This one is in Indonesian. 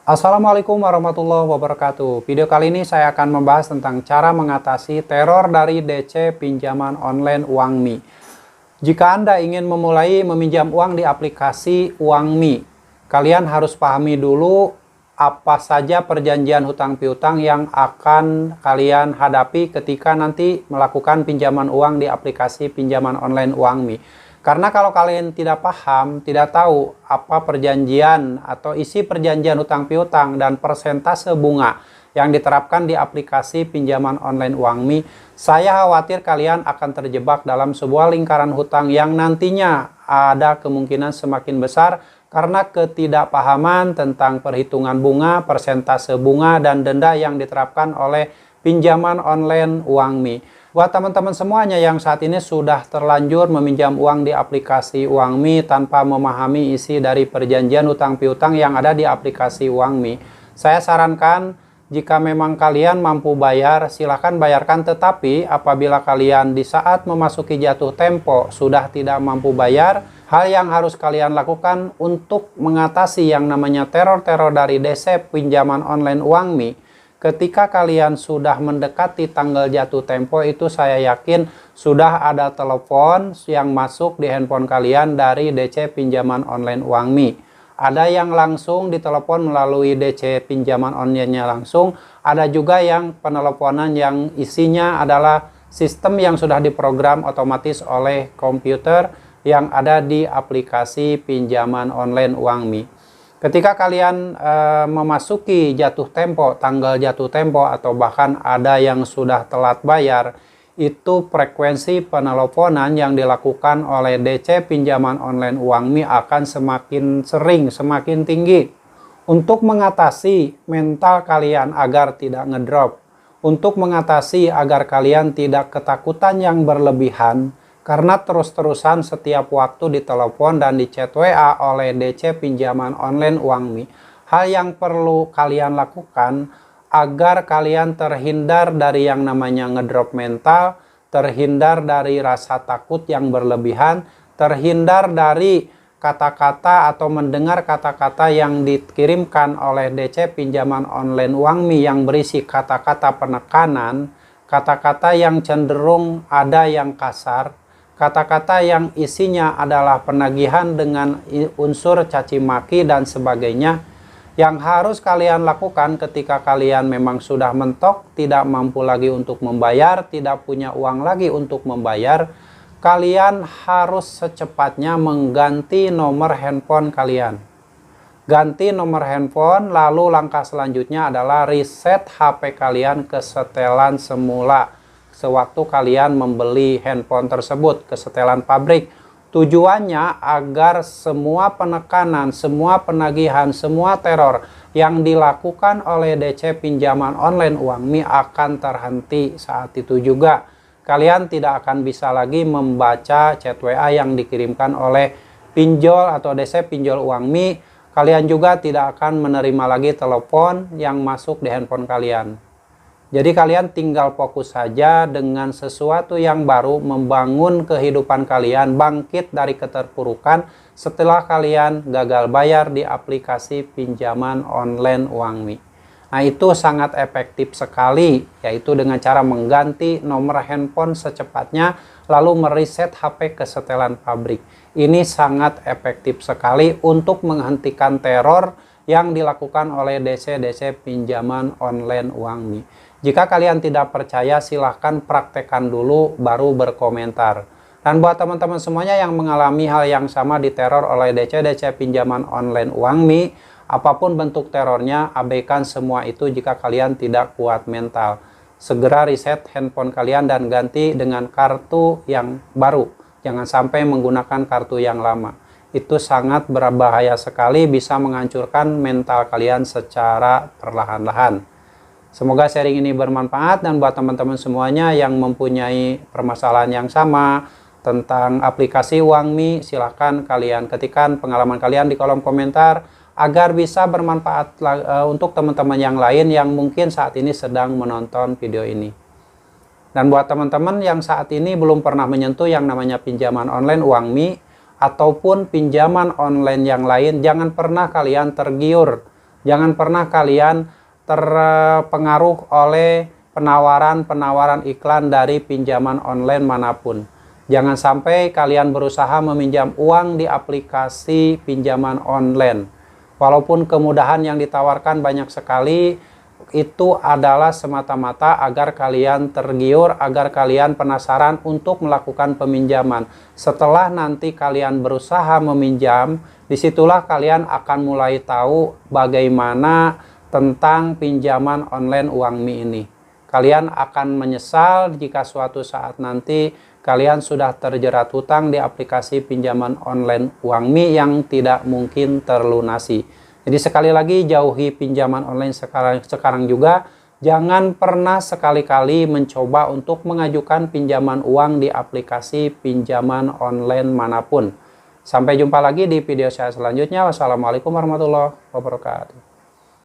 Assalamualaikum warahmatullahi wabarakatuh. Video kali ini saya akan membahas tentang cara mengatasi teror dari DC pinjaman online Uangmi. Jika Anda ingin memulai meminjam uang di aplikasi Uangmi, kalian harus pahami dulu apa saja perjanjian hutang piutang yang akan kalian hadapi ketika nanti melakukan pinjaman uang di aplikasi pinjaman online Uangmi. Karena kalau kalian tidak paham, tidak tahu apa perjanjian atau isi perjanjian hutang piutang dan persentase bunga yang diterapkan di aplikasi pinjaman online Uangmi, saya khawatir kalian akan terjebak dalam sebuah lingkaran hutang yang nantinya ada kemungkinan semakin besar karena ketidakpahaman tentang perhitungan bunga, persentase bunga, dan denda yang diterapkan oleh pinjaman online Uangmi. Buat teman-teman semuanya yang saat ini sudah terlanjur meminjam uang di aplikasi Uangmi tanpa memahami isi dari perjanjian hutang piutang yang ada di aplikasi Uangmi, saya sarankan jika memang kalian mampu bayar, silahkan bayarkan. Tetapi apabila kalian di saat memasuki jatuh tempo sudah tidak mampu bayar, hal yang harus kalian lakukan untuk mengatasi yang namanya teror-teror dari DC pinjaman online Uangmi, ketika kalian sudah mendekati tanggal jatuh tempo itu, saya yakin sudah ada telepon yang masuk di handphone kalian dari DC pinjaman online Uangmi. Ada yang langsung ditelepon melalui DC pinjaman online-nya langsung, ada juga yang peneleponan yang isinya adalah sistem yang sudah diprogram otomatis oleh komputer yang ada di aplikasi pinjaman online Uangmi. Ketika kalian memasuki jatuh tempo, tanggal jatuh tempo, atau bahkan ada yang sudah telat bayar, itu frekuensi penelponan yang dilakukan oleh DC pinjaman online Uangmi akan semakin sering, semakin tinggi. Untuk mengatasi mental kalian agar tidak ngedrop, untuk mengatasi agar kalian tidak ketakutan yang berlebihan, karena terus-terusan setiap waktu ditelepon dan di chat WA oleh DC pinjaman online Uangmi, hal yang perlu kalian lakukan agar kalian terhindar dari yang namanya ngedrop mental, terhindar dari rasa takut yang berlebihan, terhindar dari kata-kata atau mendengar kata-kata yang dikirimkan oleh DC pinjaman online Uangmi yang berisi kata-kata penekanan, kata-kata yang cenderung ada yang kasar, kata-kata yang isinya adalah penagihan dengan unsur caci maki dan sebagainya. Yang harus kalian lakukan ketika kalian memang sudah mentok, tidak mampu lagi untuk membayar, tidak punya uang lagi untuk membayar, kalian harus secepatnya mengganti nomor handphone kalian. Ganti nomor handphone, lalu langkah selanjutnya adalah reset HP kalian ke setelan semula sewaktu kalian membeli handphone tersebut ke setelan pabrik. Tujuannya agar semua penekanan, semua penagihan, semua teror yang dilakukan oleh DC pinjaman online Uangmi akan terhenti. Saat itu juga kalian tidak akan bisa lagi membaca chat WA yang dikirimkan oleh pinjol atau DC pinjol Uangmi. Kalian juga tidak akan menerima lagi telepon yang masuk di handphone kalian. Jadi kalian tinggal fokus saja dengan sesuatu yang baru, membangun kehidupan kalian, bangkit dari keterpurukan setelah kalian gagal bayar di aplikasi pinjaman online Uangmi. Nah, itu sangat efektif sekali, yaitu dengan cara mengganti nomor handphone secepatnya, lalu mereset HP ke setelan pabrik. Ini sangat efektif sekali untuk menghentikan teror yang dilakukan oleh DC pinjaman online Uangmi. Jika kalian tidak percaya, silahkan praktekkan dulu baru berkomentar. Dan buat teman-teman semuanya yang mengalami hal yang sama diteror oleh DC pinjaman online Uangmi, apapun bentuk terornya, abaikan semua itu jika kalian tidak kuat mental. Segera reset handphone kalian dan ganti dengan kartu yang baru. Jangan sampai menggunakan kartu yang lama. Itu sangat berbahaya sekali, bisa menghancurkan mental kalian secara perlahan-lahan. Semoga sharing ini bermanfaat, dan buat teman-teman semuanya yang mempunyai permasalahan yang sama tentang aplikasi Uangmi, silahkan kalian ketikkan pengalaman kalian di kolom komentar agar bisa bermanfaat untuk teman-teman yang lain yang mungkin saat ini sedang menonton video ini. Dan buat teman-teman yang saat ini belum pernah menyentuh yang namanya pinjaman online Uangmi ataupun pinjaman online yang lain, jangan pernah kalian tergiur Jangan pernah kalian terpengaruh oleh penawaran-penawaran iklan dari pinjaman online manapun. Jangan sampai kalian berusaha meminjam uang di aplikasi pinjaman online. Walaupun kemudahan yang ditawarkan banyak sekali, itu adalah semata-mata agar kalian tergiur, agar kalian penasaran untuk melakukan peminjaman. Setelah nanti kalian berusaha meminjam, disitulah kalian akan mulai tahu bagaimana tentang pinjaman online UangMi ini. Kalian akan menyesal jika suatu saat nanti kalian sudah terjerat hutang di aplikasi pinjaman online UangMi yang tidak mungkin terlunasi. Jadi sekali lagi, jauhi pinjaman online sekarang juga. Jangan pernah sekali-kali mencoba untuk mengajukan pinjaman uang di aplikasi pinjaman online manapun. Sampai jumpa lagi di video saya selanjutnya. Wassalamualaikum warahmatullahi wabarakatuh.